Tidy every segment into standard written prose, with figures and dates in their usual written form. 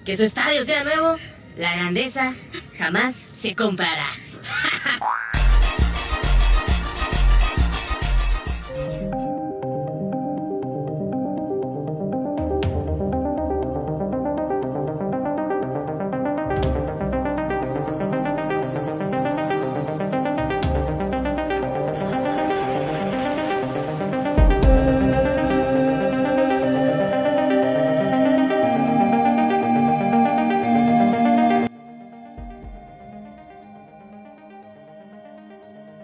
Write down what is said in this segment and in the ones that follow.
que su estadio sea nuevo, la grandeza jamás se comprará.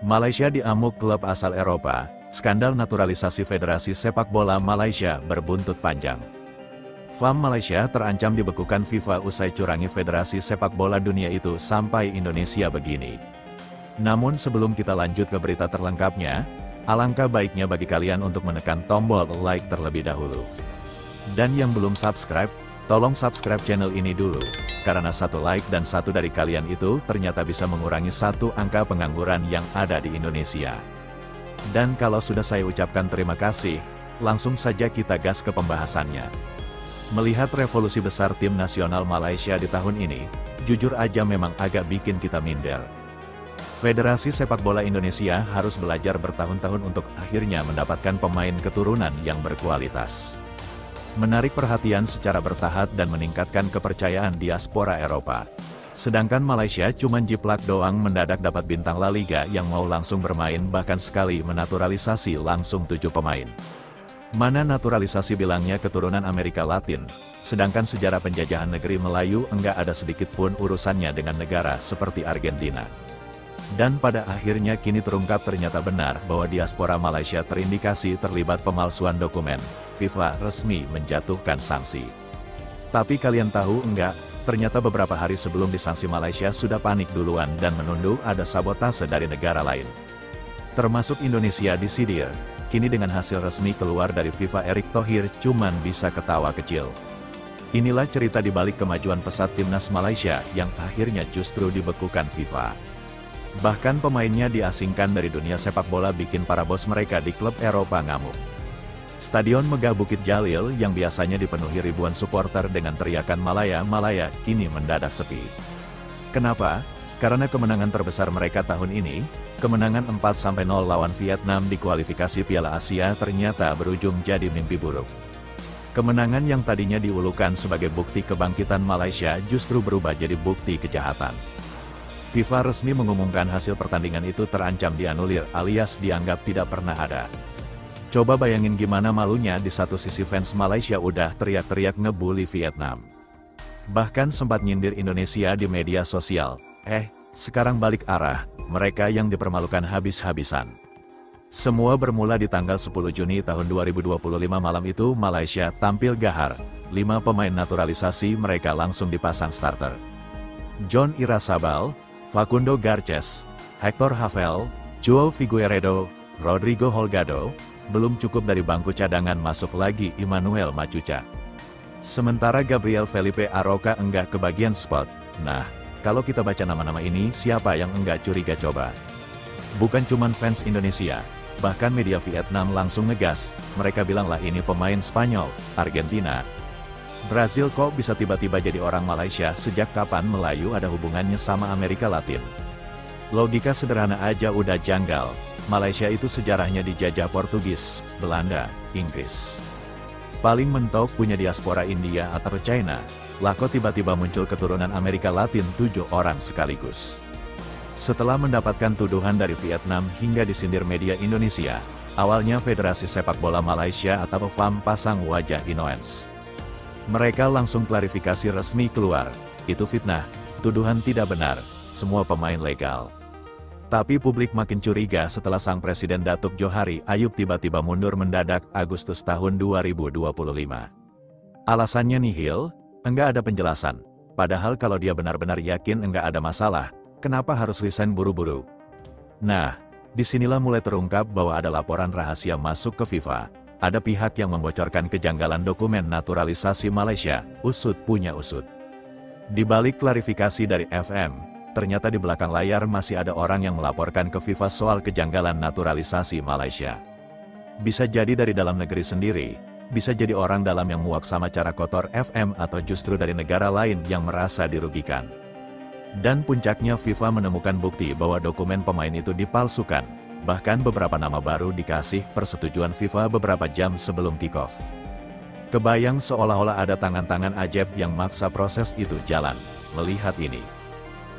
Malaysia diamuk klub asal Eropa, skandal naturalisasi Federasi Sepak Bola Malaysia berbuntut panjang. FAM Malaysia terancam dibekukan FIFA usai curangi Federasi Sepak Bola Dunia itu sampai Indonesia begini. Namun sebelum kita lanjut ke berita terlengkapnya, alangkah baiknya bagi kalian untuk menekan tombol like terlebih dahulu. Dan yang belum subscribe, tolong subscribe channel ini dulu. Karena satu like dan satu dari kalian itu ternyata bisa mengurangi satu angka pengangguran yang ada di Indonesia. Dan kalau sudah saya ucapkan terima kasih, langsung saja kita gas ke pembahasannya. Melihat revolusi besar tim nasional Malaysia di tahun ini, jujur aja memang agak bikin kita minder. Federasi Sepak Bola Indonesia harus belajar bertahun-tahun untuk akhirnya mendapatkan pemain keturunan yang berkualitas. Menarik perhatian secara bertahap dan meningkatkan kepercayaan diaspora Eropa. Sedangkan Malaysia cuman jiplak doang mendadak dapat bintang La Liga yang mau langsung bermain, bahkan sekali menaturalisasi langsung 7 pemain. Mana naturalisasi bilangnya keturunan Amerika Latin, sedangkan sejarah penjajahan negeri Melayu enggak ada sedikit pun urusannya dengan negara seperti Argentina. Dan pada akhirnya kini terungkap ternyata benar bahwa diaspora Malaysia terindikasi terlibat pemalsuan dokumen. FIFA resmi menjatuhkan sanksi. Tapi kalian tahu enggak, ternyata beberapa hari sebelum disanksi Malaysia sudah panik duluan dan menunduk ada sabotase dari negara lain. Termasuk Indonesia disidir. Kini dengan hasil resmi keluar dari FIFA, Erick Thohir cuman bisa ketawa kecil. Inilah cerita di balik kemajuan pesat timnas Malaysia yang akhirnya justru dibekukan FIFA. Bahkan pemainnya diasingkan dari dunia sepak bola bikin para bos mereka di klub Eropa ngamuk. Stadion Megah Bukit Jalil yang biasanya dipenuhi ribuan supporter dengan teriakan Malaya, Malaya, kini mendadak sepi. Kenapa? Karena kemenangan terbesar mereka tahun ini, kemenangan 4-0 lawan Vietnam di kualifikasi Piala Asia ternyata berujung jadi mimpi buruk. Kemenangan yang tadinya diulukan sebagai bukti kebangkitan Malaysia justru berubah jadi bukti kejahatan. FIFA resmi mengumumkan hasil pertandingan itu terancam dianulir alias dianggap tidak pernah ada. Coba bayangin gimana malunya di satu sisi fans Malaysia udah teriak-teriak ngebully Vietnam. Bahkan sempat nyindir Indonesia di media sosial. Sekarang balik arah, mereka yang dipermalukan habis-habisan. Semua bermula di tanggal 10 Juni tahun 2025 malam itu Malaysia tampil gahar, 5 pemain naturalisasi mereka langsung dipasang starter. John Irasabal, Facundo Garces, Hector Havel, Joao Figueiredo, Rodrigo Holgado, belum cukup dari bangku cadangan masuk lagi Emmanuel Macuca. Sementara Gabriel Felipe Aroca enggak kebagian spot. Nah, kalau kita baca nama-nama ini siapa yang enggak curiga coba? Bukan cuman fans Indonesia, bahkan media Vietnam langsung ngegas, mereka bilanglah ini pemain Spanyol, Argentina. Brazil kok bisa tiba-tiba jadi orang Malaysia, sejak kapan Melayu ada hubungannya sama Amerika Latin? Logika sederhana aja udah janggal. Malaysia itu sejarahnya dijajah Portugis, Belanda, Inggris. Paling mentok punya diaspora India atau China, lah kok tiba-tiba muncul keturunan Amerika Latin 7 orang sekaligus. Setelah mendapatkan tuduhan dari Vietnam hingga disindir media Indonesia, awalnya Federasi Sepak Bola Malaysia atau FAM pasang wajah Inoens. Mereka langsung klarifikasi resmi keluar, itu fitnah, tuduhan tidak benar, semua pemain legal. Tapi publik makin curiga setelah sang Presiden Datuk Johari Ayub tiba-tiba mundur mendadak Agustus tahun 2025. Alasannya nihil, enggak ada penjelasan. Padahal kalau dia benar-benar yakin enggak ada masalah, kenapa harus resign buru-buru? Nah, disinilah mulai terungkap bahwa ada laporan rahasia masuk ke FIFA. Ada pihak yang membocorkan kejanggalan dokumen naturalisasi Malaysia, usut punya usut. Di balik klarifikasi dari FM, ternyata di belakang layar masih ada orang yang melaporkan ke FIFA soal kejanggalan naturalisasi Malaysia. Bisa jadi dari dalam negeri sendiri, Bisa jadi orang dalam yang muak sama cara kotor FM atau justru dari negara lain yang merasa dirugikan. Dan puncaknya FIFA menemukan bukti bahwa dokumen pemain itu dipalsukan. Bahkan beberapa nama baru dikasih persetujuan FIFA beberapa jam sebelum kick-off. Kebayang seolah-olah ada tangan-tangan ajaib yang maksa proses itu jalan. Melihat ini,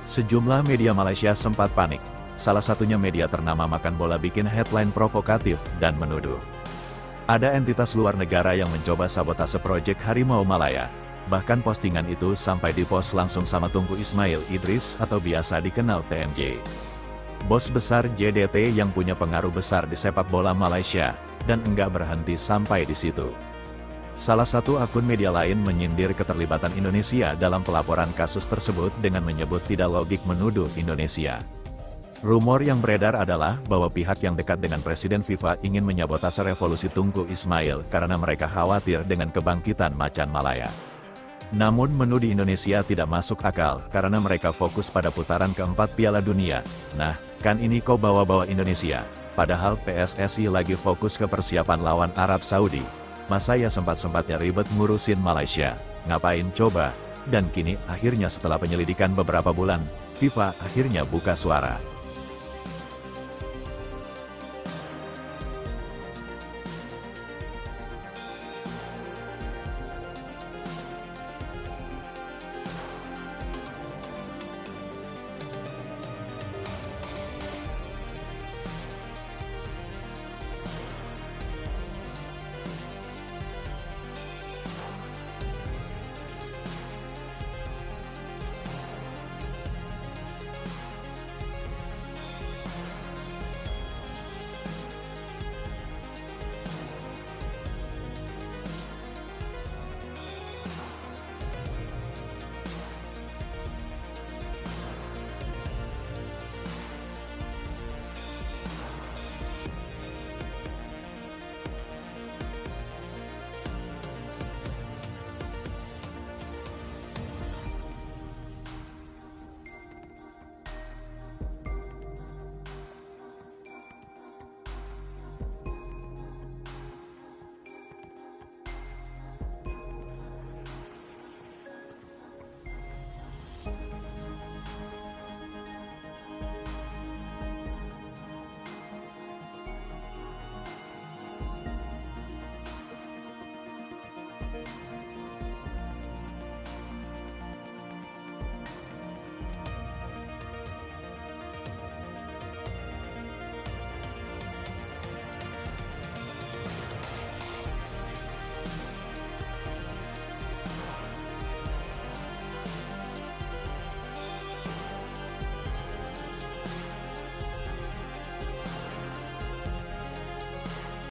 sejumlah media Malaysia sempat panik. Salah satunya media ternama makan bola bikin headline provokatif dan menuduh ada entitas luar negara yang mencoba sabotase proyek Harimau Malaya. Bahkan postingan itu sampai dipost langsung sama Tunku Ismail Idris atau biasa dikenal TMJ. Bos besar JDT yang punya pengaruh besar di sepak bola Malaysia, dan enggak berhenti sampai di situ. Salah satu akun media lain menyindir keterlibatan Indonesia dalam pelaporan kasus tersebut dengan menyebut tidak logik menuduh Indonesia. Rumor yang beredar adalah bahwa pihak yang dekat dengan Presiden FIFA ingin menyabotase revolusi Tunku Ismail karena mereka khawatir dengan kebangkitan Macan Malaya. Namun menu di Indonesia tidak masuk akal karena mereka fokus pada putaran keempat Piala Dunia. Nah, kan ini kok bawa-bawa Indonesia, padahal PSSI lagi fokus ke persiapan lawan Arab Saudi. Masa ya sempat-sempatnya ribet ngurusin Malaysia, ngapain coba? Dan kini akhirnya setelah penyelidikan beberapa bulan, FIFA akhirnya buka suara.